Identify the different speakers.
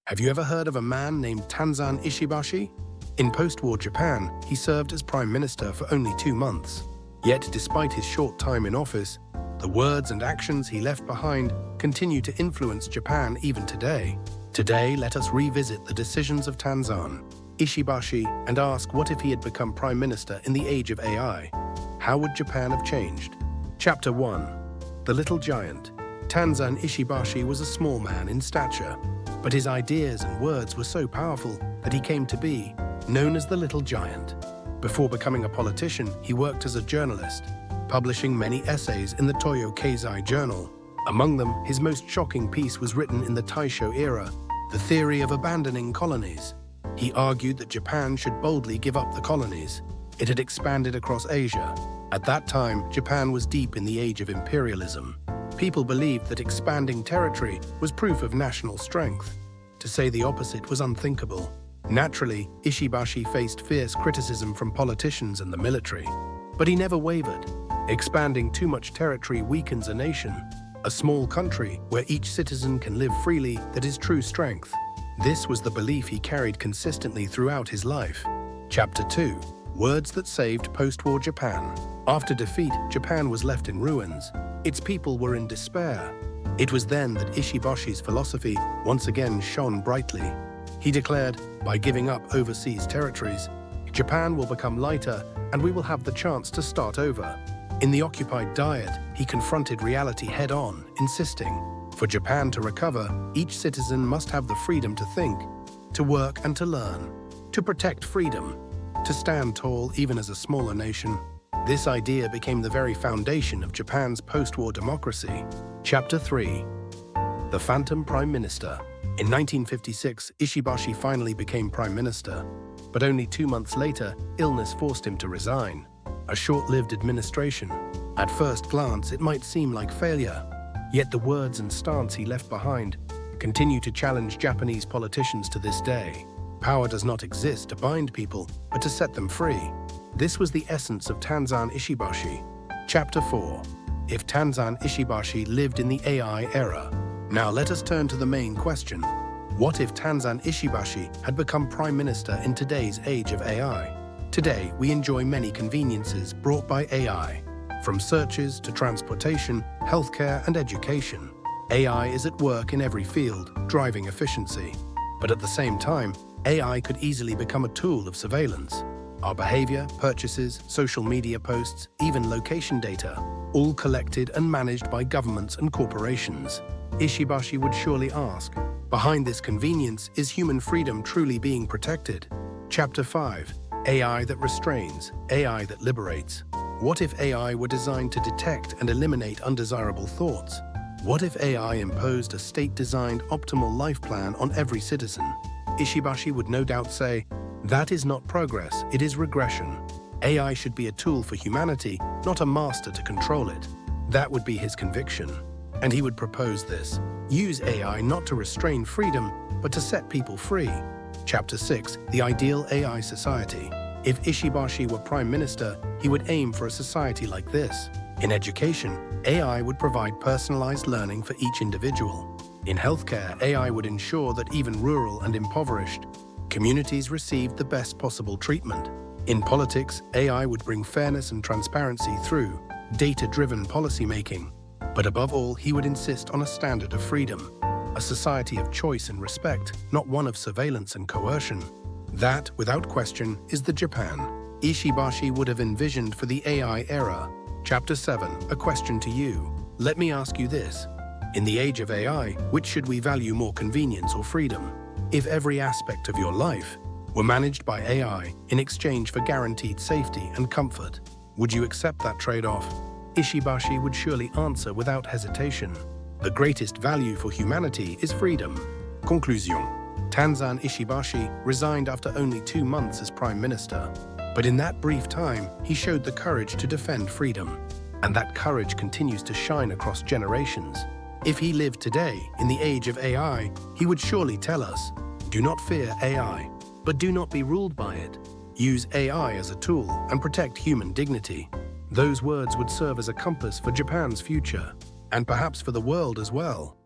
Speaker 1: Have you ever heard of a man named Tanzan Ishibashi? In post-war Japan, he served as prime minister for only 2 months. Yet, despite his short time in office, the words and actions he left behind continue to influence Japan even today. Today, let us revisit the decisions of Tanzan Ishibashi and ask what if he had become prime minister in the age of AI? How would Japan have changed? Chapter 1. The Little Giant. Tanzan Ishibashi was a small man in stature, but his ideas and words were so powerful that he came to be known as the Little Giant. Before becoming a politician, he worked as a journalist, publishing many essays in the Toyo Keizai journal. Among them, his most shocking piece was written in the Taisho era, The Theory of Abandoning Colonies. He argued that Japan should boldly give up the colonies. It had expanded across Asia. At that time, Japan was deep in the age of imperialism. People believed that expanding territory was proof of national strength. To say the opposite was unthinkable. Naturally, Ishibashi faced fierce criticism from politicians and the military. But he never wavered. Expanding too much territory weakens a nation. A small country where each citizen can live freely, that is true strength. This was the belief he carried consistently throughout his life. Chapter 2. Words that saved post-war Japan. After defeat, Japan was left in ruins. Its people were in despair. It was then that Ishibashi's philosophy once again shone brightly. He declared, by giving up overseas territories, Japan will become lighter and we will have the chance to start over. In the occupied Diet, he confronted reality head-on, insisting, for Japan to recover, each citizen must have the freedom to think, to work and to learn, to protect freedom, to stand tall even as a smaller nation. This idea became the very foundation of Japan's post-war democracy. Chapter 3. The Phantom Prime Minister. In 1956, Ishibashi finally became prime minister, but only 2 months later, illness forced him to resign. A short-lived administration. At first glance, it might seem like failure, yet the words and stance he left behind continue to challenge Japanese politicians to this day. Power does not exist to bind people, but to set them free. This was the essence of Tanzan Ishibashi. Chapter 4. If Tanzan Ishibashi lived in the AI era. Now let us turn to the main question. What if Tanzan Ishibashi had become prime minister in today's age of AI? Today, we enjoy many conveniences brought by AI. From searches to transportation, healthcare and education. AI is at work in every field, driving efficiency. But at the same time, AI could easily become a tool of surveillance. Our behavior, purchases, social media posts, even location data, all collected and managed by governments and corporations. Ishibashi would surely ask, behind this convenience, is human freedom truly being protected? Chapter 5. AI that restrains, AI that liberates. What if AI were designed to detect and eliminate undesirable thoughts? What if AI imposed a state-designed optimal life plan on every citizen? Ishibashi would no doubt say, that is not progress, it is regression. AI should be a tool for humanity, not a master to control it. That would be his conviction. And he would propose this. Use AI not to restrain freedom, but to set people free. Chapter 6. The Ideal AI Society. If Ishibashi were prime minister, he would aim for a society like this. In education, AI would provide personalized learning for each individual. In healthcare, AI would ensure that even rural and impoverished communities received the best possible treatment. In politics, AI would bring fairness and transparency through data-driven policymaking. But above all, he would insist on a standard of freedom, a society of choice and respect, not one of surveillance and coercion. That, without question, is the Japan Ishibashi would have envisioned for the AI era. Chapter 7. A question to you. Let me ask you this. In the age of AI, which should we value more, convenience or freedom? If every aspect of your life were managed by AI in exchange for guaranteed safety and comfort, would you accept that trade-off? Ishibashi would surely answer without hesitation. The greatest value for humanity is freedom. Conclusion. Tanzan Ishibashi resigned after only 2 months as prime minister. But in that brief time, he showed the courage to defend freedom. And that courage continues to shine across generations. If he lived today, in the age of AI, he would surely tell us, do not fear AI, but do not be ruled by it. Use AI as a tool and protect human dignity. Those words would serve as a compass for Japan's future, and perhaps for the world as well.